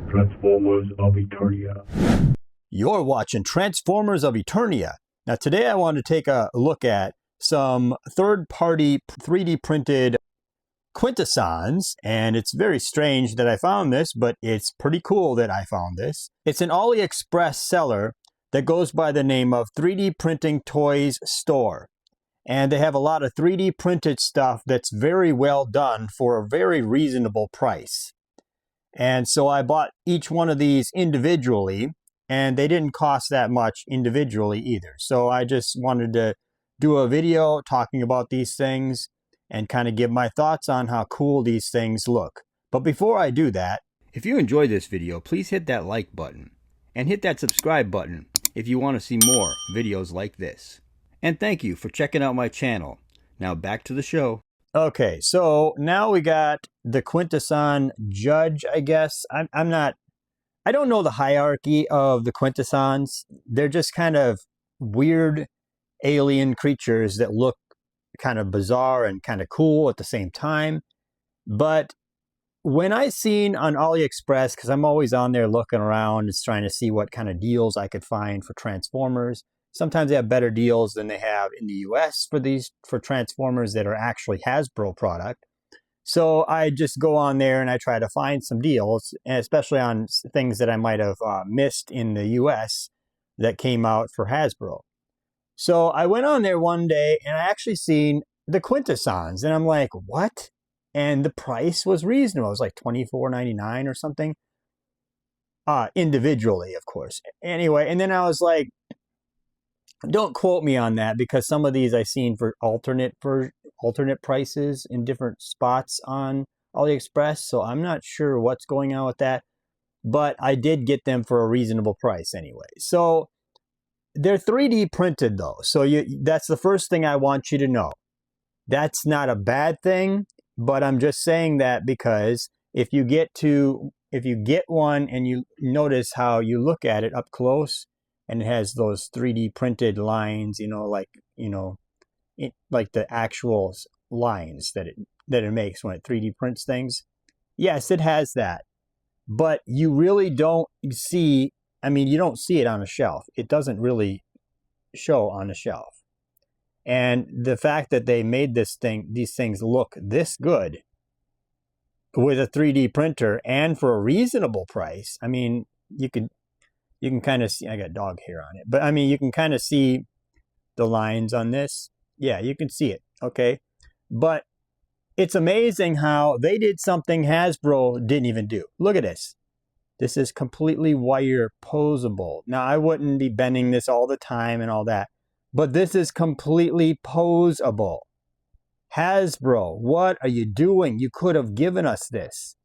Transformers of Eternia. You're watching Transformers of Eternia. Now today I want to take a look at some third-party 3D printed Quintessons, and it's very strange that I found this, but it's pretty cool that I found this. It's an Aliexpress seller that goes by the name of 3D Printing Toys Store. And they have a lot of 3D printed stuff that's very well done for a very reasonable price. And so I bought each one of these individually, and they didn't cost that much individually either. So I just wanted to do a video talking about these things and kind of give my thoughts on how cool these things look. But before I do that, if you enjoyed this video, please hit that like button and hit that subscribe button if you want to see more videos like this. And thank you for checking out my channel. Now back to the show. Okay, so now we got the Quintesson Judge, I guess. I don't know the hierarchy of the Quintessons. They're just kind of weird alien creatures that look kind of bizarre and kind of cool at the same time. But when I seen on Aliexpress, because I'm always on there looking around, just trying to see what kind of deals I could find for Transformers. Sometimes they have better deals than they have in the US for Transformers that are actually Hasbro product. So I just go on there and I try to find some deals, and especially on things that I might have missed in the US that came out for Hasbro. So I went on there one day and I actually seen the Quintessons, and I'm like, what? And the price was reasonable. It was like $24.99 or something. Individually, of course. Anyway, and then I was like, don't quote me on that, because some of these I seen for alternate prices in different spots on AliExpress, so I'm not sure what's going on with that, but I did get them for a reasonable price anyway. So they're 3D printed though, so that's the first thing I want you to know. That's not a bad thing, but I'm just saying that because if you get one and you notice how you look at it up close, and it has those 3D printed lines, like the actual lines that it makes when it 3D prints things. Yes, it has that. But you really don't see, you don't see it on a shelf. It doesn't really show on a shelf. And the fact that they made these things look this good with a 3D printer and for a reasonable price, you can kind of see, I got dog hair on it, but you can kind of see the lines on this. Yeah, you can see it, okay? But it's amazing how they did something Hasbro didn't even do. Look at this. This is completely wire posable. Now, I wouldn't be bending this all the time and all that, but this is completely posable. Hasbro, what are you doing? You could have given us this.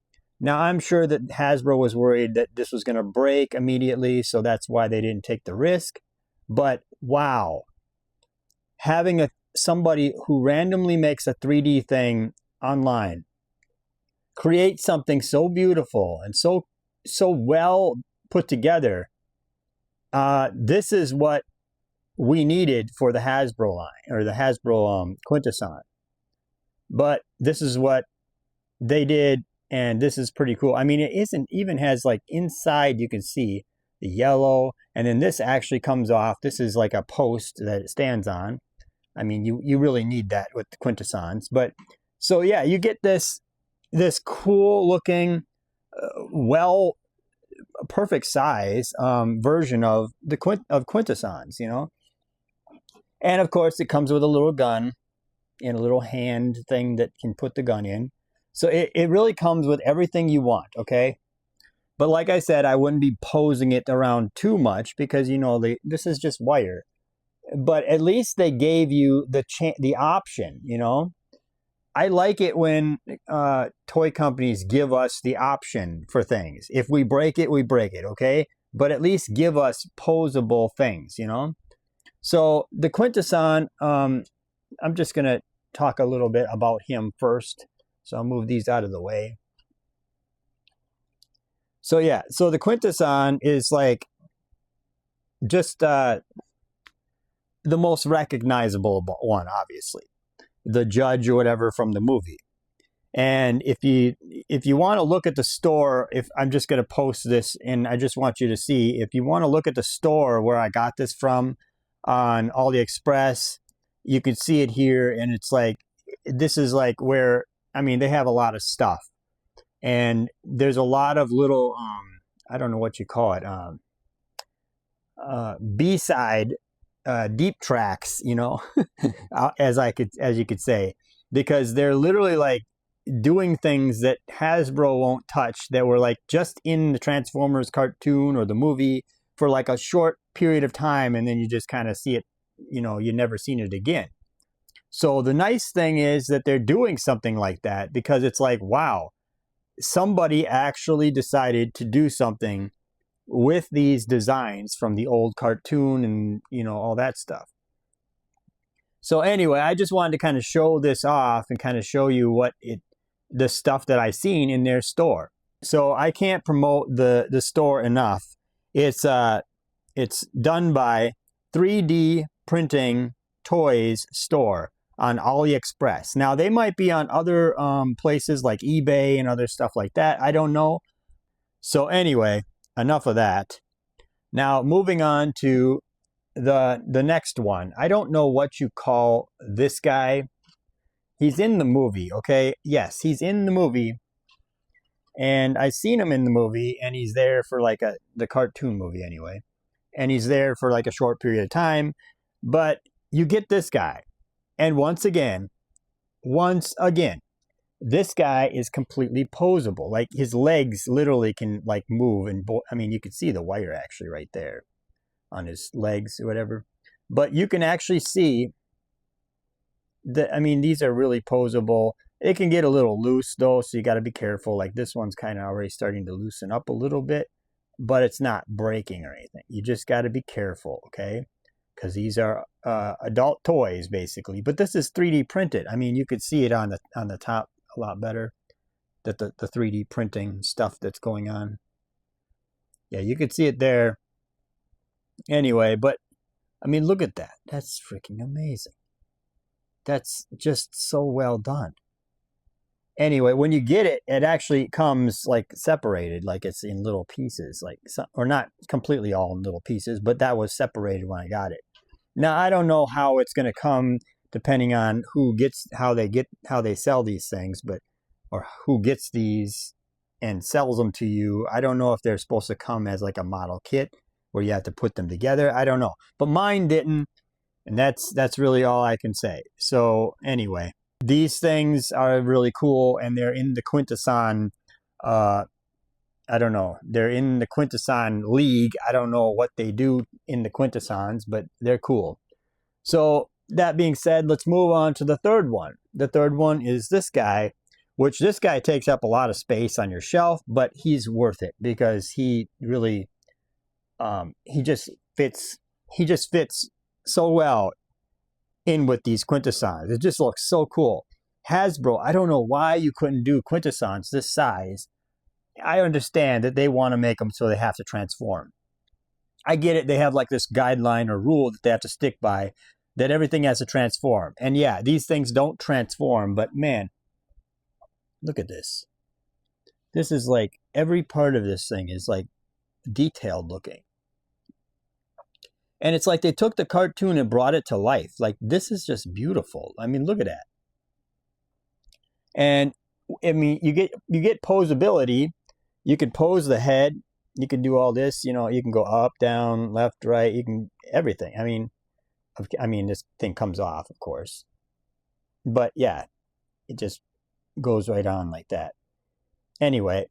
Now, I'm sure that Hasbro was worried that this was going to break immediately, so that's why they didn't take the risk. But wow, having somebody who randomly makes a 3D thing online, create something so beautiful and so well put together, this is what we needed for the Hasbro line, or the Hasbro Quintesson. But this is what they did. And this is pretty cool. It even has like inside, you can see the yellow, and then this actually comes off. This is like a post that it stands on. You really need that with the Quintessons. But so yeah, you get this cool looking, perfect size version of Quintessons, And of course, it comes with a little gun and a little hand thing that can put the gun in. So it really comes with everything you want, okay? But like I said, I wouldn't be posing it around too much because, this is just wire. But at least they gave you the option, I like it when toy companies give us the option for things. If we break it, we break it, okay? But at least give us posable things, So the Quintesson, I'm just going to talk a little bit about him first. So I'll move these out of the way. So yeah, so the Quintesson is like just the most recognizable one, obviously. The Judge or whatever from the movie. And if you want to look at the store, if I'm just going to post this, and I just want you to see, if you want to look at the store where I got this from on Aliexpress, you can see it here. And it's like, this is like where, I mean, they have a lot of stuff, and there's a lot of little, I don't know what you call it, B-side, deep tracks, you know, as you could say, because they're literally like doing things that Hasbro won't touch, that were like just in the Transformers cartoon or the movie for like a short period of time, and then you just kind of see it, you know, you've never seen it again. So the nice thing is that they're doing something like that, because it's like, wow, somebody actually decided to do something with these designs from the old cartoon and, you know, all that stuff. So anyway, I just wanted to kind of show this off and kind of show you the stuff that I've seen in their store. So I can't promote the store enough. It's done by 3D Printing Toys Store on AliExpress. Now they might be on other places like eBay and other stuff like that. I don't know. So anyway, enough of that. Now moving on to the next one. I don't know what you call this guy. He's in the movie, okay? Yes, he's in the movie. And I've seen him in the movie, and he's there for like the cartoon movie anyway. And he's there for like a short period of time. But you get this guy. And once again, this guy is completely posable. Like his legs literally can like move, and I mean, you can see the wire actually right there on his legs or whatever. But you can actually see that, I mean, these are really posable. It can get a little loose though, so you got to be careful. Like this one's kind of already starting to loosen up a little bit, but it's not breaking or anything. You just got to be careful, okay? Because these are adult toys basically. But this is 3D printed. I mean, you could see it on the top a lot better, that the 3D printing stuff that's going on. Yeah, you could see it there. Anyway, but I mean, look at that. That's freaking amazing. That's just so well done. Anyway, when you get it, it actually comes like separated, like it's in little pieces, like or not completely all in little pieces, but that was separated when I got it. Now I don't know how it's going to come, depending on how they sell these things, or who gets these and sells them to you. I don't know if they're supposed to come as like a model kit where you have to put them together. I don't know, but mine didn't, and that's really all I can say. So anyway, these things are really cool, and they're in the Quintesson. I don't know. They're in the Quintesson league. I don't know what they do in the Quintessons, but they're cool. So that being said, let's move on to the third one. The third one is this guy, which this guy takes up a lot of space on your shelf, but he's worth it because he really, he just fits so well in with these Quintessons. It just looks so cool. Hasbro, I don't know why you couldn't do Quintessons this size. I understand that they want to make them so they have to transform. I get it. They have like this guideline or rule that they have to stick by, that everything has to transform. And yeah, these things don't transform, but man, look at this. This is like, every part of this thing is like detailed looking. And it's like they took the cartoon and brought it to life. Like, this is just beautiful. I mean, look at that. And I mean, you get posability. You can pose the head. You can do all this, you know, you can go up, down, left, right, you can, everything. I mean, this thing comes off, of course. But yeah, it just goes right on like that. Anyway,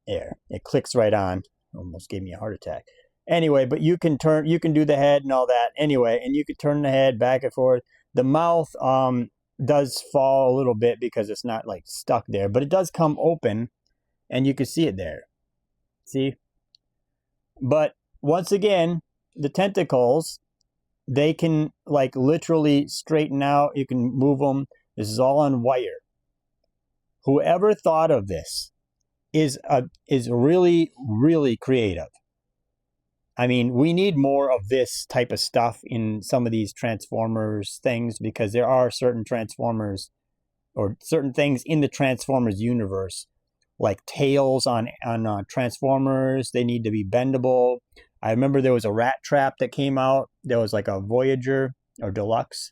there, it clicks right on. Almost gave me a heart attack. Anyway, but you can do the head and all that. Anyway, and you can turn the head back and forth. The mouth does fall a little bit because it's not like stuck there, but it does come open, and you can see it there. See? But once again, the tentacles, they can like literally straighten out. You can move them. This is all on wire. Whoever thought of this is really, really creative. I mean, we need more of this type of stuff in some of these Transformers things, because there are certain Transformers or certain things in the Transformers universe, like tails on Transformers. They need to be bendable. I remember there was a rat trap that came out. There was like a Voyager or Deluxe,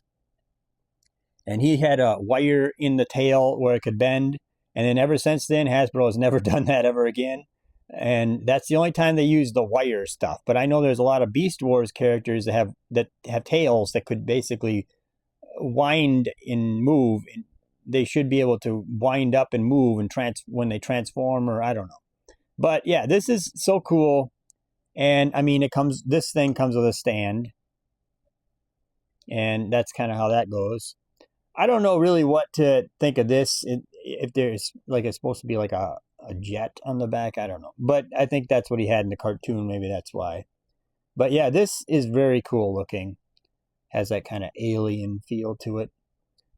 and he had a wire in the tail where it could bend. And then ever since then, Hasbro has never done that ever again. And that's the only time they use the wire stuff. But I know there's a lot of Beast Wars characters that have tails that could basically wind and move. They should be able to wind up and move and when they transform, or I don't know. But yeah, this is so cool. And I mean, this thing comes with a stand, and that's kind of how that goes. I don't know really what to think of this. If there's like, it's supposed to be like a jet on the back, I don't know. But I think that's what he had in the cartoon. Maybe that's why. But yeah, this is very cool looking. Has that kind of alien feel to it.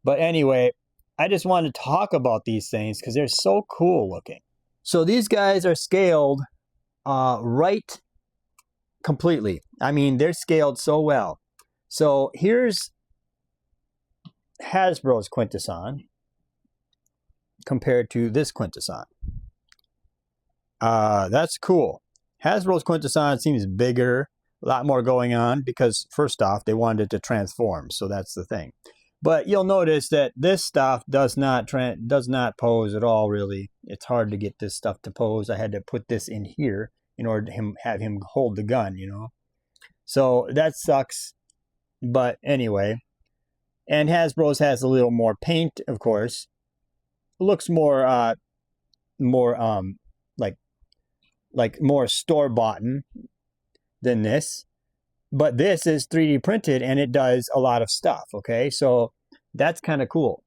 But anyway, I just wanted to talk about these things because they're so cool looking. So these guys are scaled right completely. I mean, they're scaled so well. So here's Hasbro's Quintesson compared to this Quintesson. That's cool. Hasbro's Quintesson seems bigger, a lot more going on, because first off, they wanted it to transform, so that's the thing. But you'll notice that this stuff does not pose at all, really. It's hard to get this stuff to pose. I had to put this in here in order to have him hold the gun, you know. So that sucks. But anyway, and Hasbro's has a little more paint, of course. It looks more like more store-bought than this. But this is 3D printed, and it does a lot of stuff, okay? So that's kind of cool.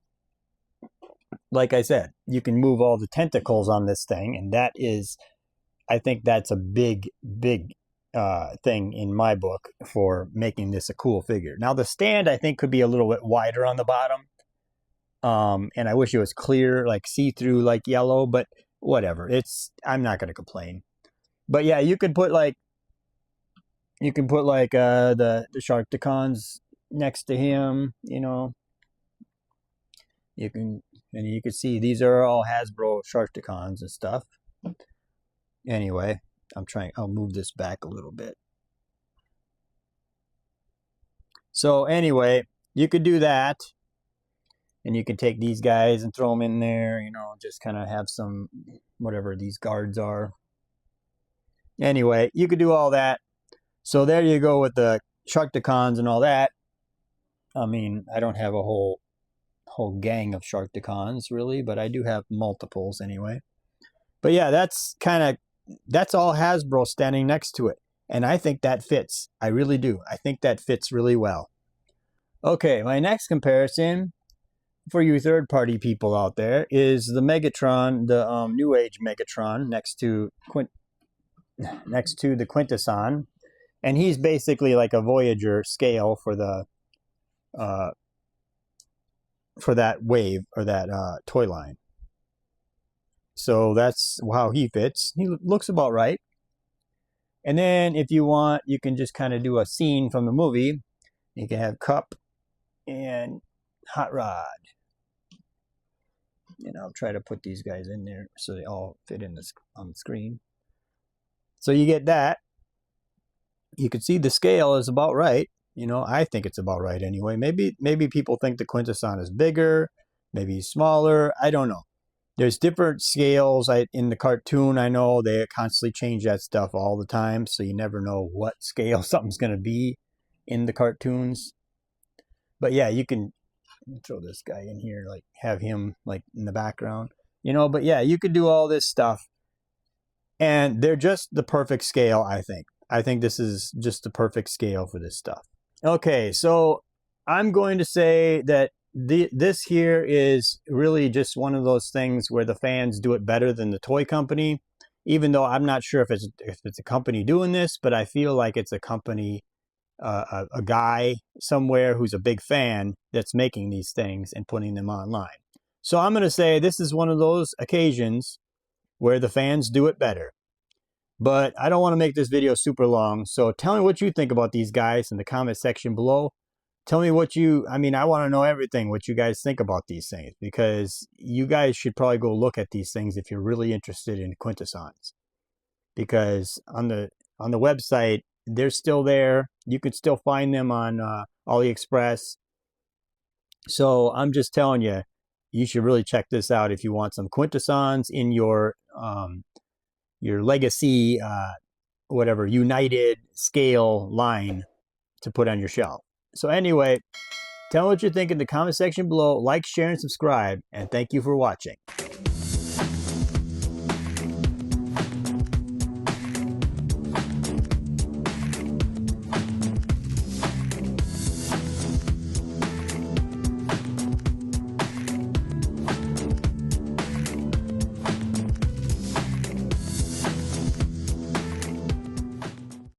Like I said, you can move all the tentacles on this thing, and that is, I think that's a big thing in my book for making this a cool figure. Now, the stand, I think, could be a little bit wider on the bottom. And I wish it was clear, like see-through, like yellow, but whatever. I'm not going to complain. But yeah, you could put like the Sharkticons next to him, you know. You can see these are all Hasbro Sharkticons and stuff. Anyway, I'll move this back a little bit. So anyway, you could do that. And you can take these guys and throw them in there, you know, just kind of have some, whatever these guards are. Anyway, you could do all that. So there you go with the Sharkticons and all that. I mean, I don't have a whole gang of Sharkticons, really, but I do have multiples anyway. But yeah, that's all Hasbro standing next to it. And I think that fits. I really do. I think that fits really well. Okay, my next comparison for you third-party people out there is the Megatron, the New Age Megatron next to the Quintesson, and he's basically like a Voyager scale for the for that wave or that toy line. So that's how he fits. He looks about right. And then if you want, you can just kind of do a scene from the movie. You can have Cup and Hot Rod. And I'll try to put these guys in there so they all fit in on the screen. So you get that. You can see the scale is about right. You know, I think it's about right anyway. Maybe people think the Quintesson is bigger, maybe smaller. I don't know. There's different scales. In the cartoon, I know they constantly change that stuff all the time, so you never know what scale something's going to be in the cartoons. But yeah, you can throw this guy in here, like have him like in the background, you know. But yeah, you could do all this stuff, and they're just the perfect scale. I think this is just the perfect scale for this stuff. Okay, so I'm going to say that this here is really just one of those things where the fans do it better than the toy company, even though I'm not sure if it's a company doing this, but I feel like it's a company, a guy somewhere who's a big fan that's making these things and putting them online. So I'm going to say this is one of those occasions where the fans do it better. But I don't want to make this video super long, so tell me what you think about these guys in the comment section below. tell me what I mean, I want to know everything, what you guys think about these things, because you guys should probably go look at these things if you're really interested in Quintessons. Because on the website, they're still there. You could still find them on Aliexpress. So I'm just telling you, you should really check this out if you want some Quintessons in your legacy, whatever, United scale line to put on your shelf. So anyway, tell me what you think in the comment section below. Like, share, and subscribe. And thank you for watching.